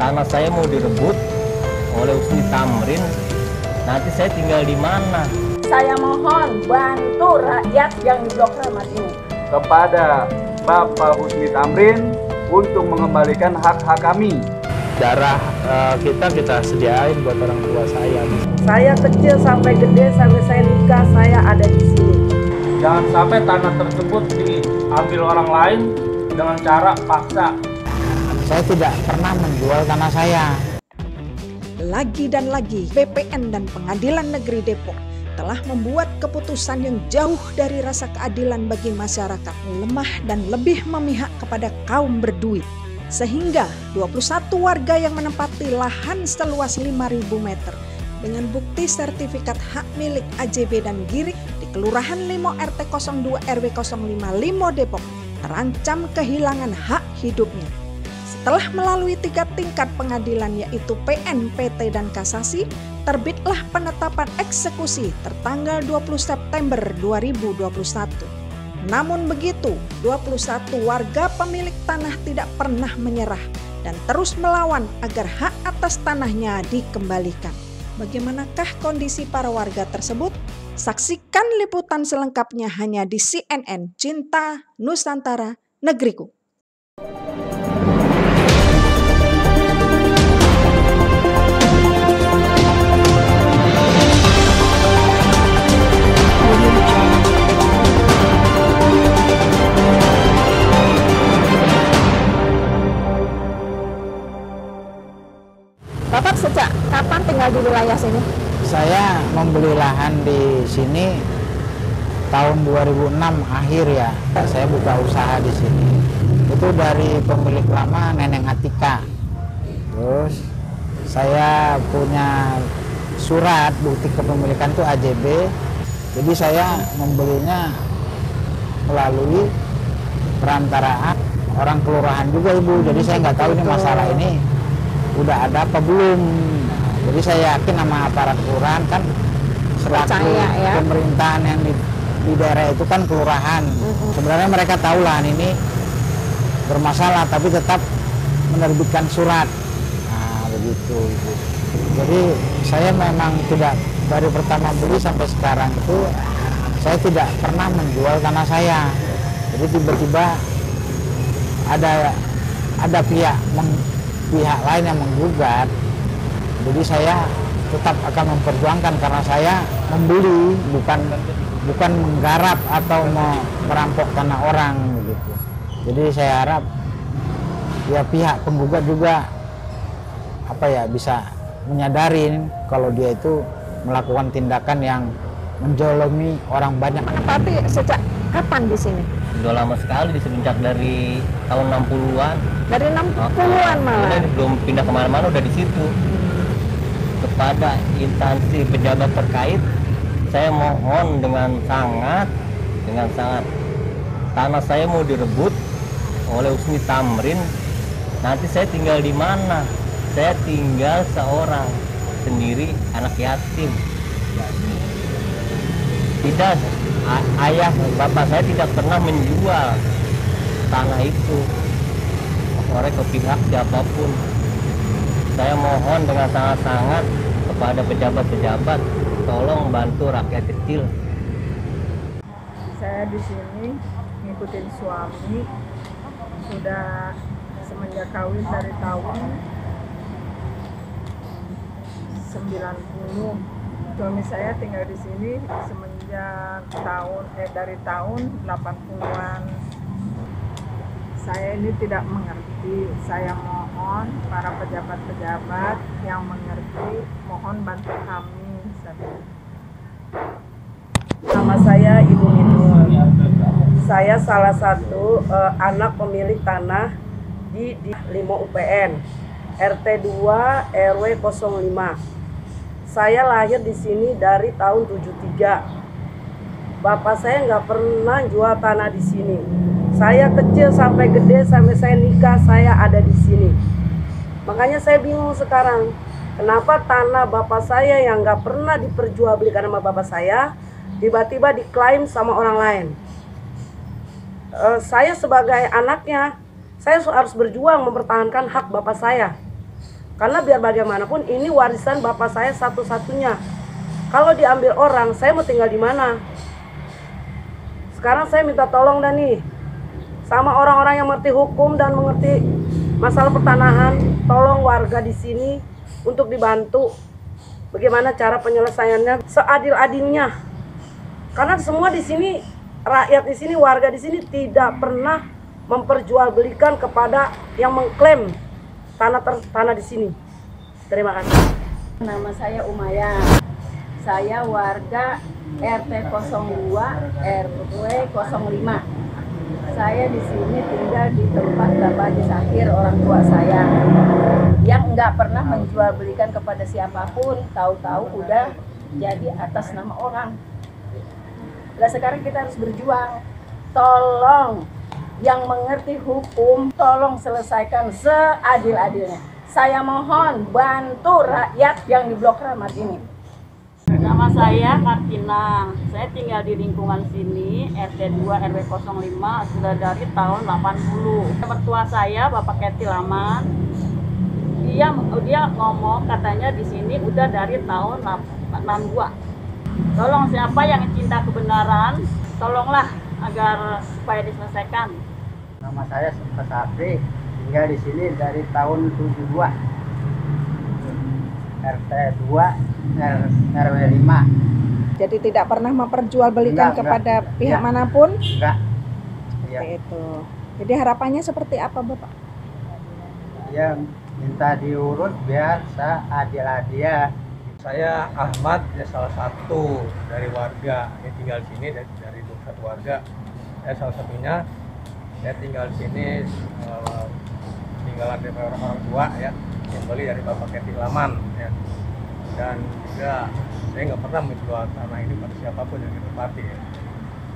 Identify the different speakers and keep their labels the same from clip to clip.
Speaker 1: tanah saya mau direbut oleh Husni Tamrin, nanti saya tinggal di mana?
Speaker 2: Saya mohon bantu rakyat yang di Blok Rahmat ini.
Speaker 3: Kepada Bapak Husni Tamrin untuk mengembalikan hak-hak kami.
Speaker 4: Darah kita sediain buat orang tua saya.
Speaker 2: Saya kecil sampai gede, sampai saya nikah, saya ada di sini.
Speaker 5: Jangan sampai tanah tersebut diambil orang lain dengan cara paksa.
Speaker 4: Saya tidak pernah menjual tanah saya.
Speaker 6: Lagi dan lagi, BPN dan Pengadilan Negeri Depok telah membuat keputusan yang jauh dari rasa keadilan bagi masyarakat, lemah dan lebih memihak kepada kaum berduit. Sehingga 21 warga yang menempati lahan seluas 5.000 meter dengan bukti sertifikat hak milik AJB dan Girik di Kelurahan Limo RT 02 RW 05 Limo Depok terancam kehilangan hak hidupnya. Setelah melalui 3 tingkat pengadilan yaitu PN, PT, dan kasasi, terbitlah penetapan eksekusi tertanggal 20 September 2021. Namun begitu, 21 warga pemilik tanah tidak pernah menyerah dan terus melawan agar hak atas tanahnya dikembalikan. Bagaimanakah kondisi para warga tersebut? Saksikan liputan selengkapnya hanya di CNN Cinta Nusantara Negeriku.
Speaker 2: Bapak sejak kapan tinggal di wilayah sini?
Speaker 4: Saya membeli lahan di sini tahun 2006 akhir ya. Saya buka usaha di sini. Itu dari pemilik lama Neneng Atika. Terus saya punya surat bukti kepemilikan itu AJB. Jadi saya membelinya melalui perantaraan orang kelurahan juga Ibu. Jadi saya nggak tahu ini masalah ini udah ada apa belum. Jadi saya yakin sama aparat kelurahan kan selaku ya, pemerintahan yang di daerah itu kan kelurahan. Sebenarnya mereka tahu lah ini bermasalah tapi tetap menerbitkan surat. Nah begitu. Jadi saya memang tidak dari pertama beli sampai sekarang itu saya tidak pernah menjual tanah saya. Jadi tiba-tiba ada pihak lain yang menggugat, jadi saya tetap akan memperjuangkan karena saya membeli, bukan menggarap atau merampok tanah orang begitu. Jadi saya harap ya pihak penggugat juga bisa menyadari kalau dia itu melakukan tindakan yang menjolimi orang banyak.
Speaker 2: Tapi sejak kapan di sini?
Speaker 1: Udah lama sekali, semenjak dari tahun 60-an.
Speaker 2: Dari 60-an malah?
Speaker 1: Udah, belum pindah kemana-mana, udah di situ. Kepada instansi pejabat terkait, saya mohon dengan sangat, tanah saya mau direbut oleh Husni Tamrin, nanti saya tinggal di mana? Saya tinggal seorang sendiri, anak yatim. Tidak, ayah bapak saya tidak pernah menjual tanah itu oleh ke pihak siapapun. Saya mohon dengan sangat-sangat kepada pejabat-pejabat, tolong bantu rakyat kecil.
Speaker 2: Saya di sini ngikutin suami sudah semenjak kawin dari tahun 90. Suami saya tinggal di sini semenjak dari tahun 80-an. Saya ini tidak mengerti. Saya mohon para pejabat-pejabat yang mengerti, mohon bantu kami. Nama saya Ibu Minul. Saya salah satu anak pemilik tanah di Limo UPN, RT 2 RW 05. Saya lahir di sini dari tahun 73. Bapak saya nggak pernah jual tanah di sini. Saya kecil sampai gede, sampai saya nikah, saya ada di sini. Makanya saya bingung sekarang, kenapa tanah bapak saya yang nggak pernah diperjualbelikan sama bapak saya, tiba-tiba diklaim sama orang lain. Saya sebagai anaknya, saya harus berjuang mempertahankan hak bapak saya. Karena biar bagaimanapun ini warisan bapak saya satu-satunya. Kalau diambil orang, saya mau tinggal di mana? Sekarang saya minta tolong dah nih sama orang-orang yang mengerti hukum dan mengerti masalah pertanahan, tolong warga di sini untuk dibantu bagaimana cara penyelesaiannya seadil-adilnya. Karena semua di sini, rakyat di sini, warga di sini tidak pernah memperjualbelikan kepada yang mengklaim tanah di sini. Terima kasih.
Speaker 7: Nama saya Umaya. Saya warga RT 02 RW 05. Saya di sini tinggal di tempat Bapak Haji Sakir, orang tua saya, yang nggak pernah menjualbelikan kepada siapapun. Tahu-tahu udah jadi atas nama orang. Nah, sekarang kita harus berjuang. Tolong yang mengerti hukum, tolong selesaikan seadil-adilnya. Saya mohon bantu rakyat yang di Blok Rahmat ini.
Speaker 8: Nama saya Kartina, saya tinggal di lingkungan sini, RT 2 RW 05, sudah dari tahun 80. Mertua saya, Bapak Keti Laman, dia ngomong katanya di sini udah dari tahun 62. Tolong siapa yang cinta kebenaran, tolonglah agar supaya diselesaikan.
Speaker 9: Nama saya Suka Sapri, tinggal di sini dari tahun 72. RT 2 RW 5.
Speaker 6: Jadi tidak pernah memperjualbelikan kepada pihak manapun?
Speaker 9: Enggak.
Speaker 6: Seperti itu. Jadi harapannya seperti apa, Bapak?
Speaker 9: Ya, minta diurus biar seadil-adil.
Speaker 10: Saya Ahmad, ya salah satu dari warga yang tinggal di sini, dari 21 warga. Saya salah satunya, saya tinggal di sini tinggalan dari orang tua ya, yang beli dari Bapak Keti Laman ya. Dan juga saya nggak pernah menjual tanah ini pada siapapun yang ditempati ya.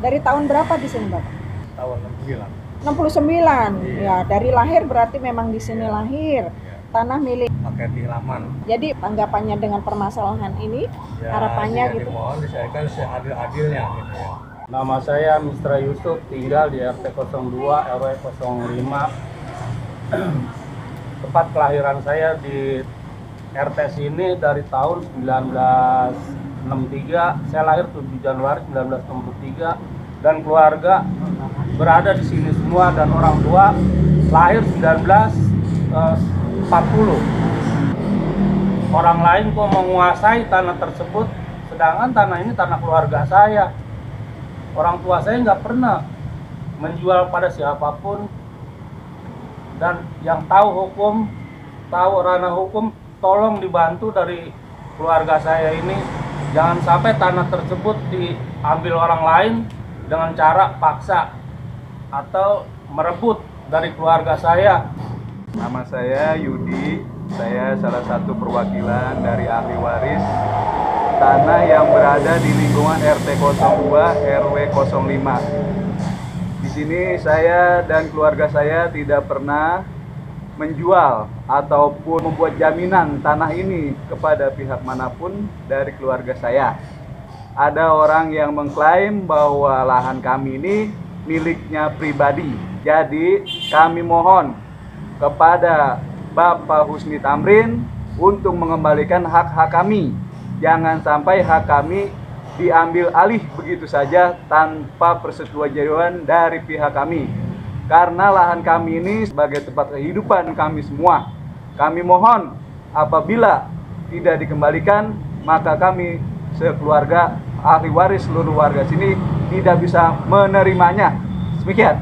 Speaker 6: Dari tahun berapa di sini, Bapak?
Speaker 10: Tahun 69.
Speaker 6: 69.
Speaker 10: Iya.
Speaker 6: Ya, dari lahir berarti memang di sini lahir.
Speaker 10: Iya.
Speaker 6: Tanah milik.
Speaker 10: Bapak Keti Laman.
Speaker 6: Jadi tanggapannya dengan permasalahan ini,
Speaker 10: Ya,
Speaker 6: harapannya
Speaker 10: ya,
Speaker 6: gitu.
Speaker 10: dimohon diselesaikan seadil-adilnya gitu ya.
Speaker 5: Nama saya Mr. Yusuf, tinggal di RT 02 RW 05. Tempat kelahiran saya di RT sini dari tahun 1963. Saya lahir 7 Januari 1963 dan keluarga berada di sini semua, dan orang tua lahir 1940. Orang lain kok menguasai tanah tersebut, sedangkan tanah ini tanah keluarga saya. Orang tua saya nggak pernah menjual pada siapapun, dan yang tahu hukum, tahu ranah hukum, tolong dibantu dari keluarga saya ini. Jangan sampai tanah tersebut diambil orang lain dengan cara paksa atau merebut dari keluarga saya.
Speaker 3: Nama saya Yudi, saya salah satu perwakilan dari ahli waris tanah yang berada di lingkungan RT 02 RW 05. Di sini saya dan keluarga saya tidak pernah menjual ataupun membuat jaminan tanah ini kepada pihak manapun dari keluarga saya. Ada orang yang mengklaim bahwa lahan kami ini miliknya pribadi. Jadi kami mohon kepada Bapak Husni Tamrin untuk mengembalikan hak-hak kami. Jangan sampai hak kami diambil alih begitu saja tanpa persetujuan dari pihak kami. Karena lahan kami ini sebagai tempat kehidupan kami semua. Kami mohon apabila tidak dikembalikan, maka kami sekeluarga ahli waris seluruh warga sini tidak bisa menerimanya. Demikian.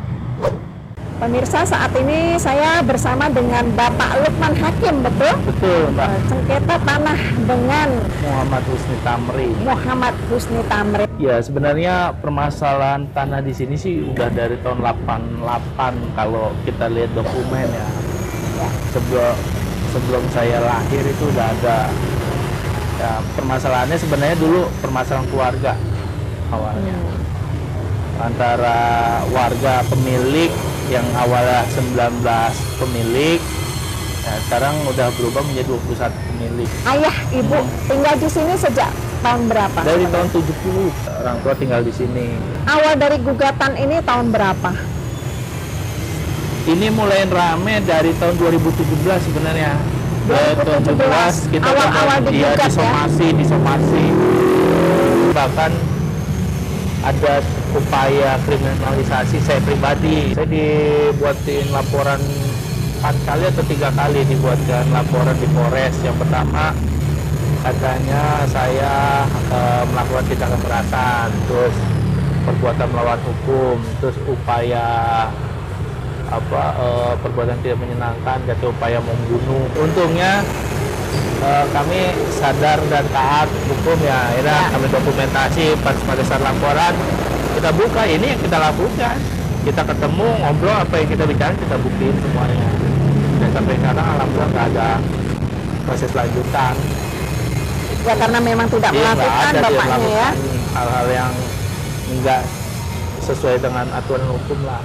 Speaker 6: Pemirsa, saat ini saya bersama dengan Bapak Lukman Hakim, betul?
Speaker 4: Betul, Mbak.
Speaker 6: Sengketa tanah dengan
Speaker 4: Muhammad Husni Tamri.
Speaker 6: Muhammad Husni Tamri.
Speaker 4: Ya, sebenarnya permasalahan tanah di sini sih udah dari tahun 88 kalau kita lihat dokumen ya. Sebelum saya lahir itu udah ada. Ya, permasalahannya sebenarnya dulu permasalahan keluarga awalnya. Antara warga pemilik yang awalnya 19 pemilik, ya sekarang udah berubah menjadi 21 pemilik.
Speaker 6: Ayah, ibu tinggal di sini sejak tahun berapa?
Speaker 4: Dari tahun 70 orang tua tinggal di sini.
Speaker 6: Awal dari gugatan ini tahun berapa?
Speaker 4: Ini mulai rame dari tahun 2017 sebenarnya.
Speaker 6: 2017
Speaker 11: kita
Speaker 6: awal-awal digugat ya.
Speaker 11: disomasi. Bahkan ada upaya kriminalisasi saya pribadi. Saya dibuatin laporan 4 kali atau 3 kali dibuatkan laporan di Polres. Yang pertama katanya saya melakukan tindak kekerasan, terus perbuatan melawan hukum, terus upaya perbuatan tidak menyenangkan, jatuh upaya membunuh. Untungnya kami sadar dan taat hukum ya, akhirnya kami dokumentasi pada saat laporan kita buka, ini yang kita lakukan, kita ketemu ngobrol, apa yang kita bicara kita buktiin semuanya, dan sampai sekarang alhamdulillah nggak ada proses lanjutan
Speaker 6: ya, karena memang tidak melakukan bapaknya ya
Speaker 11: hal-hal yang nggak sesuai dengan aturan hukum lah.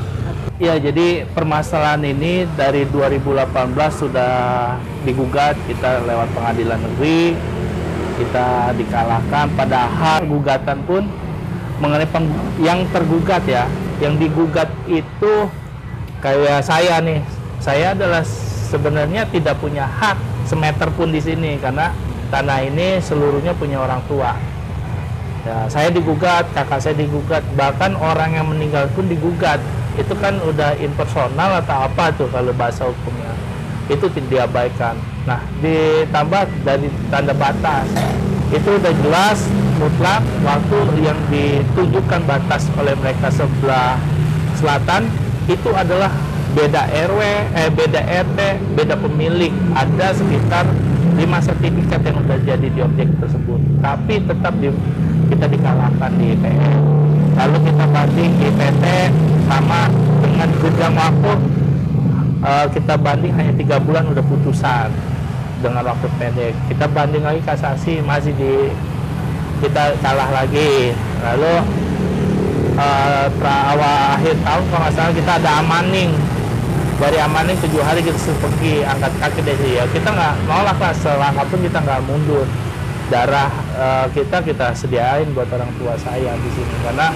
Speaker 11: Ya, jadi permasalahan ini dari 2018 sudah digugat, kita lewat pengadilan negeri, kita dikalahkan, padahal gugatan pun mengenai yang tergugat ya, yang digugat itu kayak saya nih, saya adalah sebenarnya tidak punya hak semeter pun di sini karena tanah ini seluruhnya punya orang tua. Ya, saya digugat, kakak saya digugat, bahkan orang yang meninggal pun digugat. Itu kan udah impersonal atau apa tuh kalau bahasa hukumnya, itu tidak diabaikan. Nah, ditambah dari tanda batas itu udah jelas mutlak waktu yang ditunjukkan batas oleh mereka sebelah selatan itu adalah beda RW, beda RT, beda pemilik, ada sekitar 5 sertifikat yang udah jadi di objek tersebut, tapi tetap kita dikalahkan di IPN. Lalu kita banding IPT sama dengan jenjang waktu, kita banding hanya 3 bulan udah putusan dengan waktu pendek. Kita banding lagi kasasi, masih kita kalah lagi. Lalu awal akhir tahun kalau nggak salah kita ada amaning. Dari amaning 7 hari kita pergi angkat kaki dari sini ya. Kita nggak nolak lah, selangkah pun kita nggak mundur. Darah kita sediain buat orang tua saya di sini karena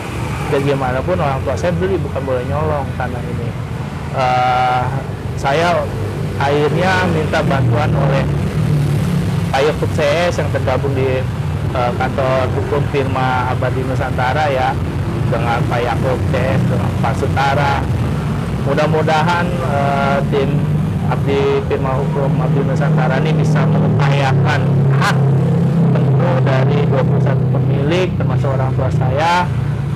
Speaker 11: bagaimanapun orang tua saya beli, bukan boleh nyolong tanah ini. Saya akhirnya minta bantuan oleh Pak Yakub CS yang tergabung di kantor hukum firma Abadi Nusantara ya, dengan Pak Yakub CS, dengan Pak Sutara. Mudah-mudahan tim Abdi firma hukum Abdi Nusantara ini bisa mengupayakan hak penuh dari 21 pemilik termasuk orang tua saya.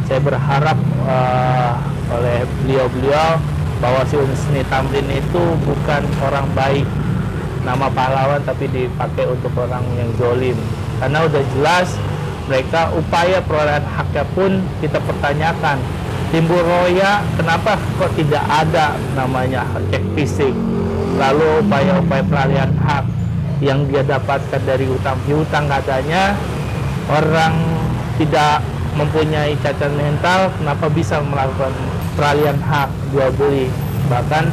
Speaker 11: Saya berharap oleh beliau-beliau bahwa si Husni Tamrin itu bukan orang baik, nama pahlawan, tapi dipakai untuk orang yang zolim. Karena udah jelas mereka upaya perolehan haknya pun kita pertanyakan. Timbul roya, kenapa kok tidak ada namanya cek fisik? Lalu upaya-upaya peralihan hak yang dia dapatkan dari hutang piutang, katanya orang tidak mempunyai cacat mental kenapa bisa melakukan peralihan hak jual beli. Bahkan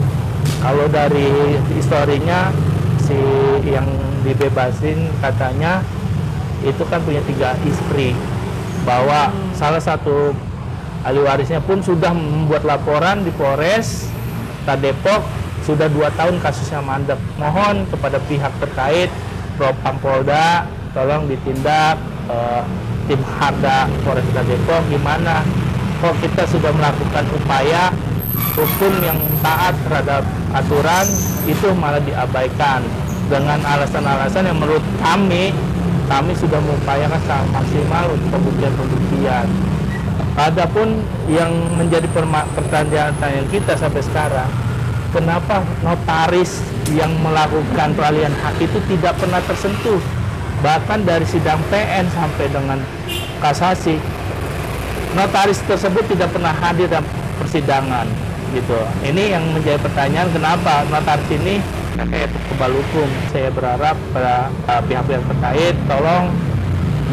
Speaker 11: kalau dari historinya si yang dibebasin katanya itu kan punya 3 istri, bahwa salah satu ahli warisnya pun sudah membuat laporan di Polres Depok, sudah 2 tahun kasusnya mandek. Mohon kepada pihak terkait, Propam Polda, tolong ditindak, tim Harda Polres Depok, gimana kok kita sudah melakukan upaya hukum yang taat terhadap aturan itu malah diabaikan dengan alasan-alasan yang menurut kami sudah mengupayakan secara maksimal untuk pembuktian. Adapun yang menjadi pertanyaan kita sampai sekarang, kenapa notaris yang melakukan peralihan hak itu tidak pernah tersentuh? Bahkan dari sidang PN sampai dengan kasasi, notaris tersebut tidak pernah hadir dalam persidangan, gitu. Ini yang menjadi pertanyaan, kenapa notaris ini kayak kebal hukum. Saya berharap pada pihak-pihak terkait tolong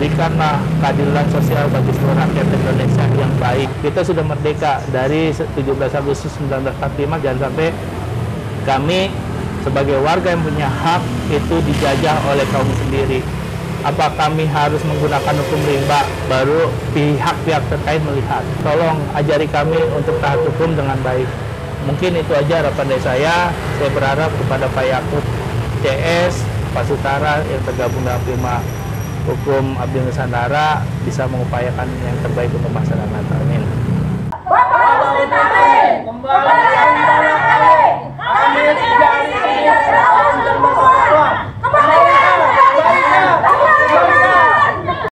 Speaker 11: berikanlah keadilan sosial bagi seluruh rakyat Indonesia yang baik. Kita sudah merdeka dari 17 Agustus 1945, jangan sampai kami sebagai warga yang punya hak itu dijajah oleh kaum sendiri. Apa kami harus menggunakan hukum rimba? Baru pihak-pihak terkait melihat. Tolong ajari kami untuk taat hukum dengan baik. Mungkin itu aja harapan dari saya. Saya berharap kepada Pak Yakub CS Pak Sutara yang tergabung dalam Firma Hukum Abdi Nusantara bisa mengupayakan yang terbaik untuk masyarakat. Amin.